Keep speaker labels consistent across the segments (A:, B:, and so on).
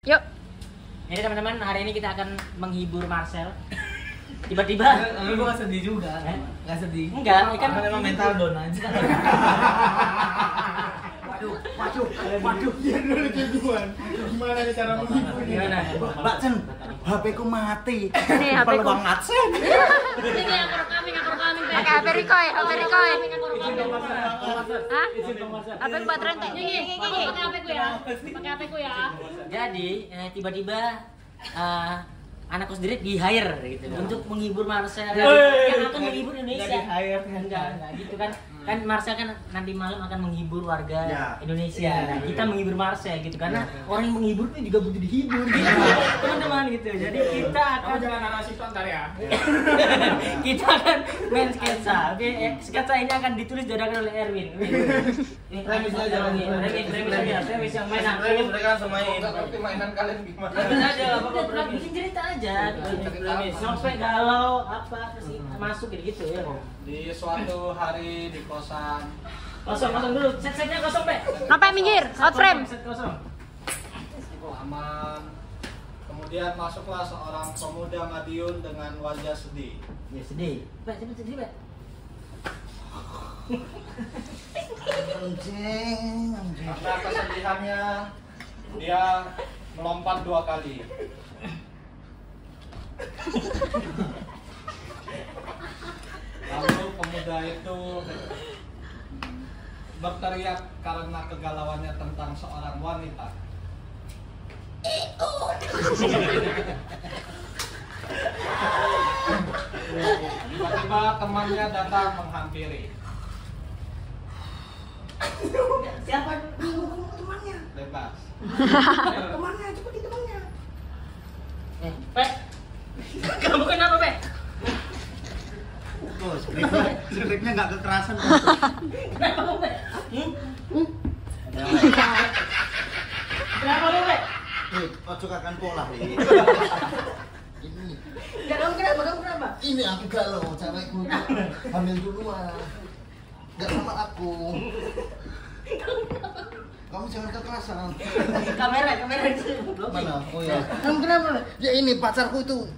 A: Yuk.
B: Jadi teman-teman, hari ini kita akan menghibur Marcel. Tiba-tiba.
C: Tapi gue gak sedih juga. Gak sedih.
B: Enggak,
C: Kan memang mental down aja.
D: Waduh, dia dulu kejuan. Gimana nih cara menghiburnya?
B: Gimana?
D: Mbak Chen, HP ku mati.
A: Nih, HP ku.
D: Peluang AdSense.
E: Ini aku rekamin,
A: Pakai HP Rikoy, HP Rikoy. Hah? HP ku baterai entek.
E: Gini, pakai HP ku ya. Pakai HP ku ya.
B: Jadi tiba-tiba anak kos direct di hire gitu untuk menghibur Marcel yang akan menghibur Indonesia. Enggak gitu kan. Kan Marcel kan nanti malam akan menghibur warga Indonesia. Nah, kita menghibur Marcel gitu karena orang yang menghibur itu juga butuh dihibur gitu. Teman-teman gitu. Jadi kita akan
D: Jangan narasi ntar ya.
B: kita akan main sketsa. Oke, sketsa ini akan ditulis dadakan oleh Erwin. Ini premis aja lagi. Premis yang main aku.
C: Mereka langsung main.
D: Ngerti mainan kalian gimana?
B: Premis aja lah, pokoknya bikin cerita aja. Premis sampai galau apa terus masuk gitu ya.
F: Di suatu hari di kosan
B: Kosong dulu. Set-setnya kosong, Pe.
A: Ngapain minggir? Out frame.
B: Set kosong.
F: aman, kemudian masuklah seorang pemuda Madiun dengan wajah sedih.
B: Ya sedih. Pe, cepet sedih, Pe.
D: Anjing.
F: Karena kesedihannya dia melompat 2 kali. Lalu pemuda itu berteriak karena kegalauannya tentang seorang wanita. Tiba-tiba temannya datang menghampiri.
D: Siapa temannya?
F: Bebas.
D: Temannya, cepet di temannya.
B: Pe. Kamu kenapa, Pe?
D: Oh, skripnya nggak kekerasan.
B: Kenapa lu, Pe? Kenapa lu, Pe?
D: Ojo kakan pola ini.
B: Enggak, kamu kenapa?
D: Ini aku galau, cewekku itu hamil duluan. Nggak sama aku. Kamu jangan kekerasan.
B: Kamera di sini.
D: Mana? Oh ya. Kamu kenapa? Ya ini pacarku itu.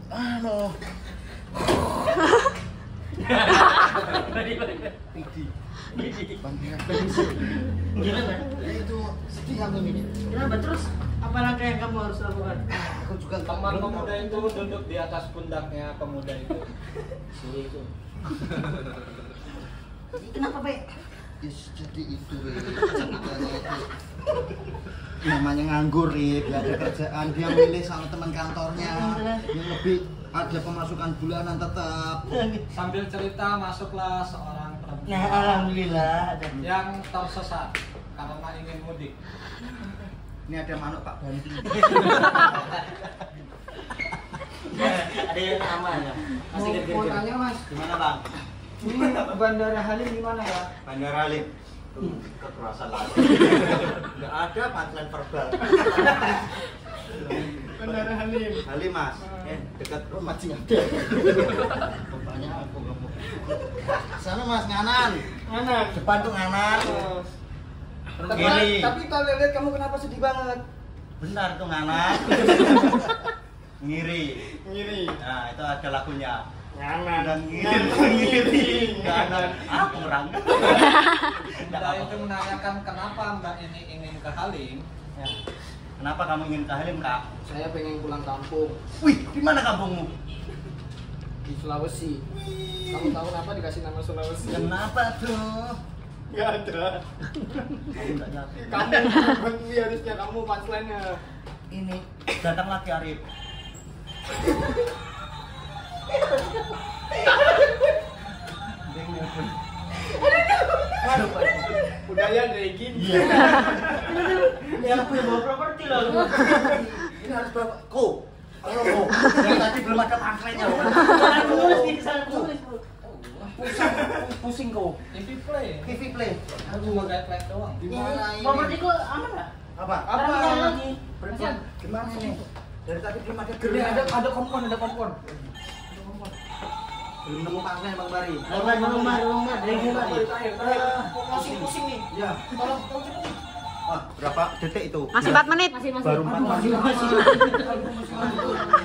B: Gimana?
D: Ya itu sedih aku ini.
B: Kenapa? Terus apa langkah yang kamu harus lakukan?
D: Aku juga
F: Teman pemuda itu duduk di atas pundaknya pemuda itu.
B: Suruh itu.
D: Kenapa, Pe? Yes, jadi itu, namanya nganggur, Rip, gak ada kerjaan. Dia milih sama teman kantornya yang lebih ada pemasukan bulanan tetap.
F: Sambil cerita masuklah seorang perempuan
B: Nah, alhamdulillah ada.
F: yang tersesat karena ingin mudik.
D: Ini ada manuk Pak Banti.
B: Ada yang sama ya. Masih
D: Mau
B: gede-gede.
D: tanya, Mas,
B: Gimana, Bang?
D: ini Bandara Halim gimana ya?
G: Bandara Halim. Kekerasan lagi. Enggak ada punchline verbal.
D: Bandara Halim.
G: Halim, Mas. Dekat rumah sih ada. Banyak aku kamu.
D: Sana, Mas, nganan.
G: Nganan. Depan tuh nganan.
D: Tapi kalau lihat kamu kenapa sedih banget?
G: Benar tuh nganan. Ngiri.
D: Ngiri.
G: Nah, itu ada lagunya.
D: Nganan.
G: Dan ngiri. Nganan. Kurang.
F: Mbak itu menanyakan kenapa Mbak ini ingin ke Halim.
G: Ya. Kenapa kamu ingin ke Halim, Kak?
D: Saya pengen pulang kampung
G: Wih, di mana kampungmu?
D: di Sulawesi. Kamu tahu kenapa dikasih nama Sulawesi?
G: Kenapa tuh?
D: Gak ada.
G: Kamu enggak jawab.
D: Kamu harusnya kamu punchline-nya.
G: Ini datang lagi Arif.
D: Budaya dari gini.
B: Ya aku yang bawa properti loh.
G: Ini harus bawa Halo, dari tadi belum ada punchline-nya.
B: Jangan tulis di sana tulis.
G: Pusing kau.
F: TV Play.
G: TV Play.
F: Aku cuma guide doang.
D: Gimana ini?
B: Propertiku aman nggak?
G: Apa?
B: Apa lagi?
G: Perempuan. Gimana ini? Dari tadi belum ada
D: Ini
G: gerak.
D: ada kompon, ada kompon.
G: Belum nemu punchline Bang Bari.
B: Rumah dari rumah.
D: Pusing nih.
G: Ya.
D: Tolong cepet. berapa detik itu?
A: Masih 4 menit.
D: Baru 4 menit.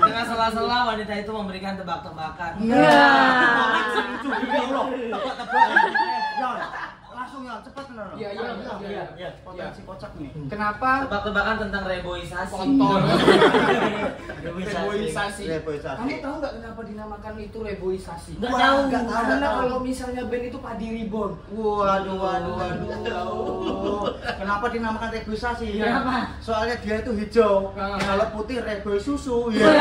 C: Dengan sela-sela wanita itu memberikan tebak-tebakan.
D: Langsung ya, cepat bener.
F: Iya.
D: Potensi kocak nih.
F: Kenapa
C: Tebak-tebakan tentang reboisasi.
F: kontol?
C: Reboisasi.
F: Reboisasi. Kamu tahu nggak kenapa dinamakan itu reboisasi?
B: Nggak tahu.
F: Karena kalau misalnya band itu padi reborn.
D: Waduh. Kenapa dinamakan reboisasi?
B: Kenapa?
D: Soalnya dia itu hijau. Kalau putih reboy susu.
A: Ya.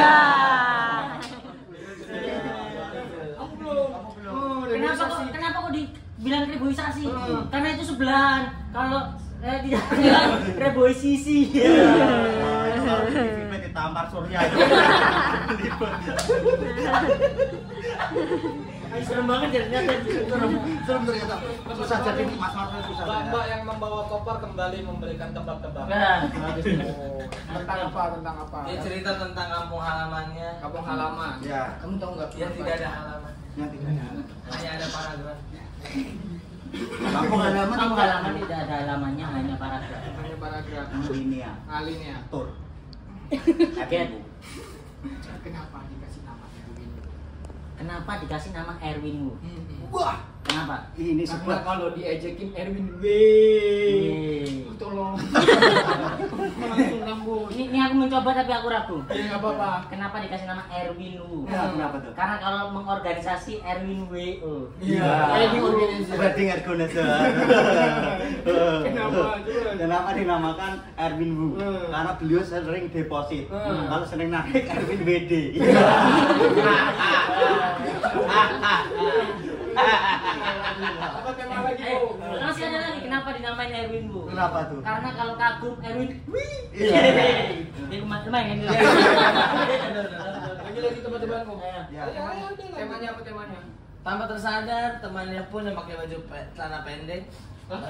B: Kenapa kok dibilang reboisasi? Karena itu sebelahan. Kalau tidak bilang reboisisi.
D: Ditampar Surya.
B: Serem banget ternyata.
D: Serem ternyata. Susah jadi Mas Marvel susah.
F: Mbak yang membawa koper kembali memberikan tebak-tebakan.
B: Nah,
F: Tentang apa? Tentang apa?
C: Dia cerita tentang kampung halamannya.
F: Kampung halaman.
D: Ya.
F: Kamu tahu nggak?
C: Yang tidak ada halaman.
D: Yang tidak ada.
C: Hanya ada paragraf.
D: Kampung halaman.
B: kamu halaman tidak ada halamannya, hanya paragraf.
F: Hanya paragraf.
D: Linear.
F: Alinea.
D: Tur.
B: Kaget.
F: Kenapa dikasih nama Erwin?
B: Kenapa dikasih nama Erwin Wu?
D: Wah,
B: Kenapa?
D: ini
F: Karena
D: sebuah
F: kalau diejekin Erwin tolong. Langsung lambung.
B: Ini aku mencoba tapi aku ragu.
F: Ya nggak apa-apa.
B: Kenapa dikasih nama Erwin Wu?
D: Ya, kenapa tuh?
B: Karena kalau mengorganisasi Erwin WO.
F: Iya. Ini organisasi.
D: Berarti organisasi.
F: Kenapa?
D: Kenapa dinamakan Erwin Wu? Karena beliau sering deposit. Kalau sering naik Erwin WD.
F: Apa tema lagi, Bu?
B: Masih ada lagi kenapa dinamain Erwin Wu?
D: Kenapa tuh?
B: Karena kalau kagum Erwin
D: Iya.
B: Ini lumayan kan?
F: Lagi tebak-tebakan, Bu.
D: Ya.
F: Temanya apa temanya?
C: Tanpa tersadar, temannya pun yang pakai baju celana pendek.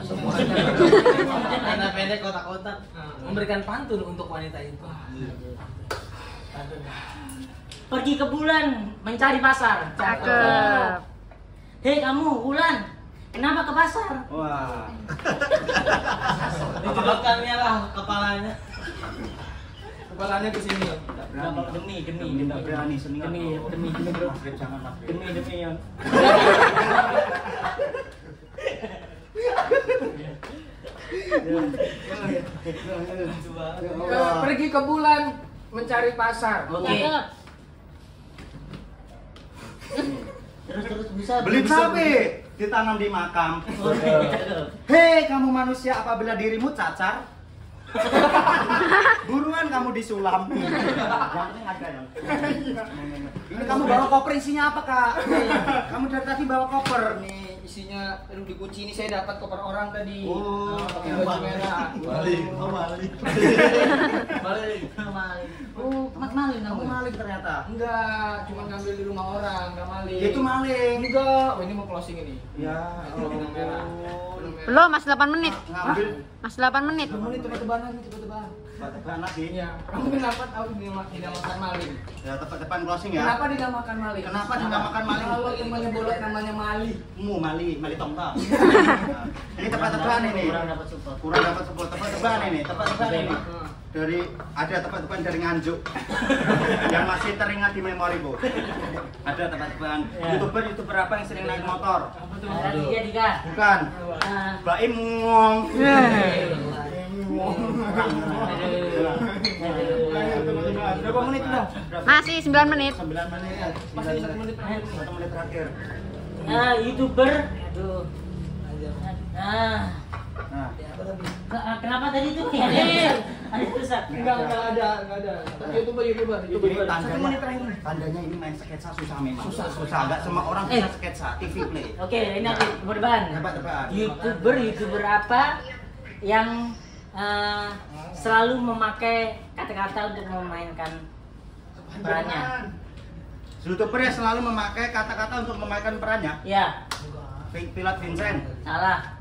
C: Semua celana pendek kotak-kotak memberikan pantun untuk wanita itu. Pantun.
B: Pergi ke bulan mencari pasar.
A: Cakep.
B: Hei kamu, Wulan, kenapa ke pasar?
D: Wah.
C: Ditebakannya lah kepalanya.
F: Kepalanya ke sini.
B: Demi.
D: Tidak berani seningan.
B: Demi, bro.
D: Magrib, jangan magrib.
B: Demi ya.
F: Pergi ke bulan mencari pasar.
B: Oke. Terus bisa.
D: Beli cabai ditanam di makam. Hei kamu manusia, apabila dirimu cacar, buruan kamu disulam. Yang penting ada ya. Ini kamu bawa koper isinya apa kak? Kamu dari tadi bawa koper.
F: Nih isinya aduh dikunci, ini saya dapat koper orang tadi.
D: Oh,
F: pakai baju merah.
D: Balik.
B: Oh, tempat maling
D: Kamu
B: kamu.
D: maling ternyata.
F: Enggak, cuma ngambil di rumah orang, enggak maling.
D: Itu maling.
F: Enggak, oh, ini mau closing ini.
D: Ya.
F: Benang merah.
A: Belum, masih 8 menit.
D: Ngambil.
A: Masih 8 menit.
F: Kamu nih tebak-tebakan lagi, tebak-tebakan.
D: Tepat lagi.
F: Iya. Kamu kenapa tahu dinamakan maling?
D: Ya tepat depan closing ya.
F: Kenapa dinamakan maling?
D: Kenapa dinamakan maling?
F: Kalau temannya bolot namanya Mali.
D: Mali tongtong. Ini tepat-tebakan ini.
B: Kurang dapat support.
D: Kurang dapat support. Tepat-tebakan ini. Tepat-tebakan ini. Dari ada tepat-tebakan dari Nganjuk yang masih teringat di memori bu. Ada tepat-tebakan youtuber apa yang sering naik motor?
B: Ada dia Dika.
D: Bukan. Baim ngong. Berapa menit udah?
A: Masih 9 menit.
D: 9 menit. Masih 1 menit terakhir. 1 menit terakhir.
B: YouTuber. Aduh.
D: Nah,
B: Kenapa tadi itu? Ada susah.
F: Enggak ada. Tapi YouTuber.
D: ini tandanya ini main sketsa susah memang. Susah. Enggak semua orang bisa sketsa TV play.
B: Oke, ini aku berbahan.
D: Tebak-tebakan.
B: YouTuber apa yang selalu memakai kata-kata untuk memainkan perannya?
D: YouTuber yang selalu memakai kata-kata untuk memainkan perannya.
B: Ya,
D: Pilot Vincent,
B: salah.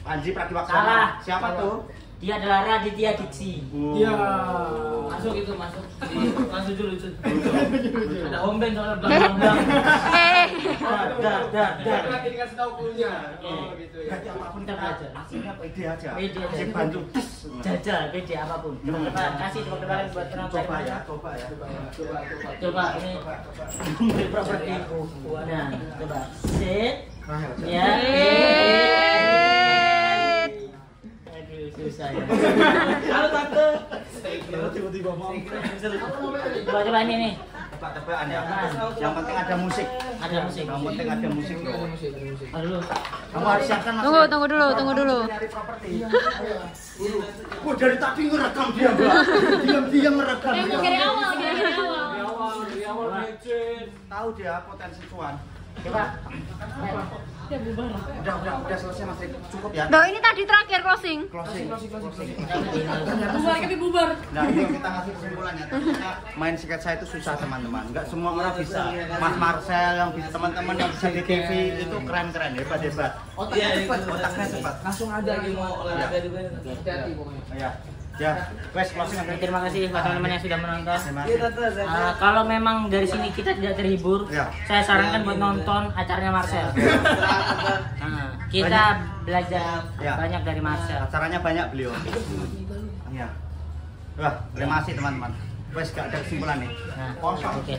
D: Panji Pragiwaksono.
B: Salah.
D: Siapa tuh?
B: Dia adalah Raditya Diksi.
C: Iya. Masuk itu masuk. Langsung dulu itu. Ada Om Ben soalnya belakang.
B: Dar.
G: Lagi dikasih tahu punya. Oh gitu ya.
D: Ganti apapun kita belajar. Hasilnya pede aja.
B: Pede aja.
D: Saya bantu.
B: Jajal, pede apapun. Coba kasih tepuk-tepukan buat penonton.
D: Coba ya.
B: Coba ini beri properti. Nah, coba sit. Ya. Aduh, susah ya.
C: Halo tante.
B: Coba ini nih.
D: Tebak-tebakan ya. Yang penting ada musik.
B: Ada musik.
D: Yang penting ada musik.
B: Dulu.
D: Kamu harus siapkan Mas.
A: Tunggu dulu.
D: Nyari properti. Wah, dari tadi ngerekam dia, Mbak. Diam-diam ngerekam.
E: Mau dari awal.
G: Dari awal legend.
D: Tahu dia potensi cuan.
B: Coba.
D: Udah selesai Mas. Cukup ya.
A: Loh, ini tadi terakhir closing.
D: Closing.
E: Bubar tapi bubar.
D: Nah, ini kita ngasih kesimpulannya. Ternyata main sketsa itu susah teman-teman. Enggak semua orang bisa. Mas Marcel yang bisa, teman-teman yang bisa di TV itu keren-keren, hebat-hebat. Otaknya cepat, otaknya cepat.
C: Langsung ada lagi mau olahraga juga. Hati-hati pokoknya.
D: Ya, wes closing aja.
B: Terima kasih buat teman-teman yang sudah menonton.
D: Terima
C: Iya
D: kasih.
C: tante.
B: Kalau memang dari sini kita tidak terhibur,
D: Ya.
B: saya sarankan buat nonton acaranya Marcel. Nah, kita belajar
D: Ya.
B: banyak dari Marcel.
D: Acaranya banyak beliau. Iya. Wah, terima kasih teman-teman. Wes gak ada kesimpulan nih.
B: Nah,
D: Kosong.
B: oke.